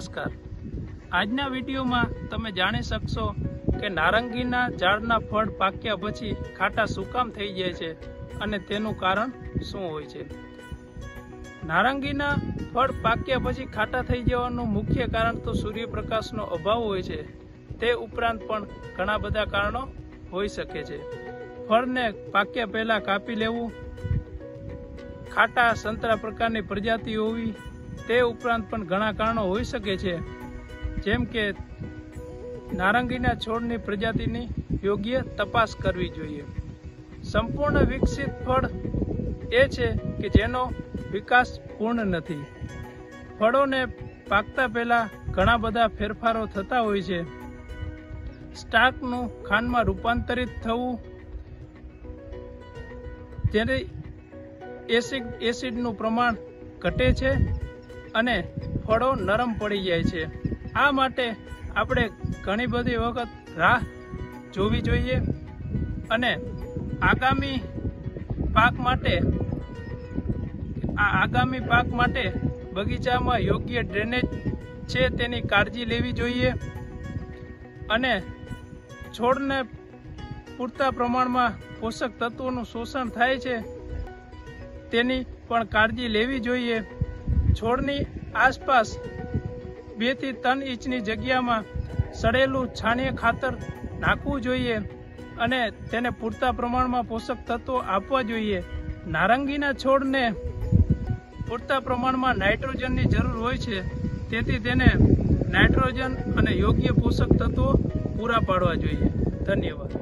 નમસ્કાર। આજના વિડીયોમાં તમે જાણી શકશો કે નારંગીના ઝાડના ફળ પાક્યા પછી ખાટા શું કામ થઈ જાય છે અને તેનું કારણ શું હોય છે। નારંગીના ફળ પાક્યા પછી ખાટા થઈ જવાનું મુખ્ય કારણ તો સૂર્યપ્રકાશનો અભાવ હોય છે। તે ઉપરાંત પણ ઘણા બધા કારણો હોઈ શકે છે। ફળને પાક્યા પહેલા કાપી લેવું, ખાટા સંતરા પ્રકારની પ્રજાતિ હોવી, તે ઉપરાંત પણ ઘણા કારણો હોઈ શકે છે, જેમ કે નારંગીના છોડની પ્રજાતિની યોગ્ય તપાસ કરવી જોઈએ। સંપૂર્ણ વિકસિત ફળ એ છે કે જેનો વિકાસ પૂર્ણ નથી। ફળોને પાકતા પહેલા ઘણા બધા ફેરફારો થતા હોય છે। સ્ટાર્કનું ખાંડમાં રૂપાંતરિત થવું, જેને એસિડનું પ્રમાણ ઘટે છે અને ફળો નરમ પડી જાય છે। આ માટે આપણે ઘણી બધી વખત રાહ જોવી જોઈએ અને આગામી પાક માટે બગીચામાં યોગ્ય ડ્રેનેજ છે તેની કાળજી લેવી જોઈએ અને છોડને પૂરતા પ્રમાણમાં પોષક તત્વોનું શોષણ થાય છે તેની પણ કાળજી લેવી જોઈએ। છોડની આસપાસ 2 થી 3 ઇંચની જગ્યામાં સડેલું છાણિયા ખાતર નાખવું જોઈએ અને તેને પૂરતા પ્રમાણમાં પોષક તત્વો આપવા જોઈએ। નારંગીના છોડને પૂરતા પ્રમાણમાં નાઇટ્રોજનની જરૂર હોય છે, તેથી તેને નાઇટ્રોજન અને યોગ્ય પોષક તત્વો પૂરા પાડવા જોઈએ। ધન્યવાદ।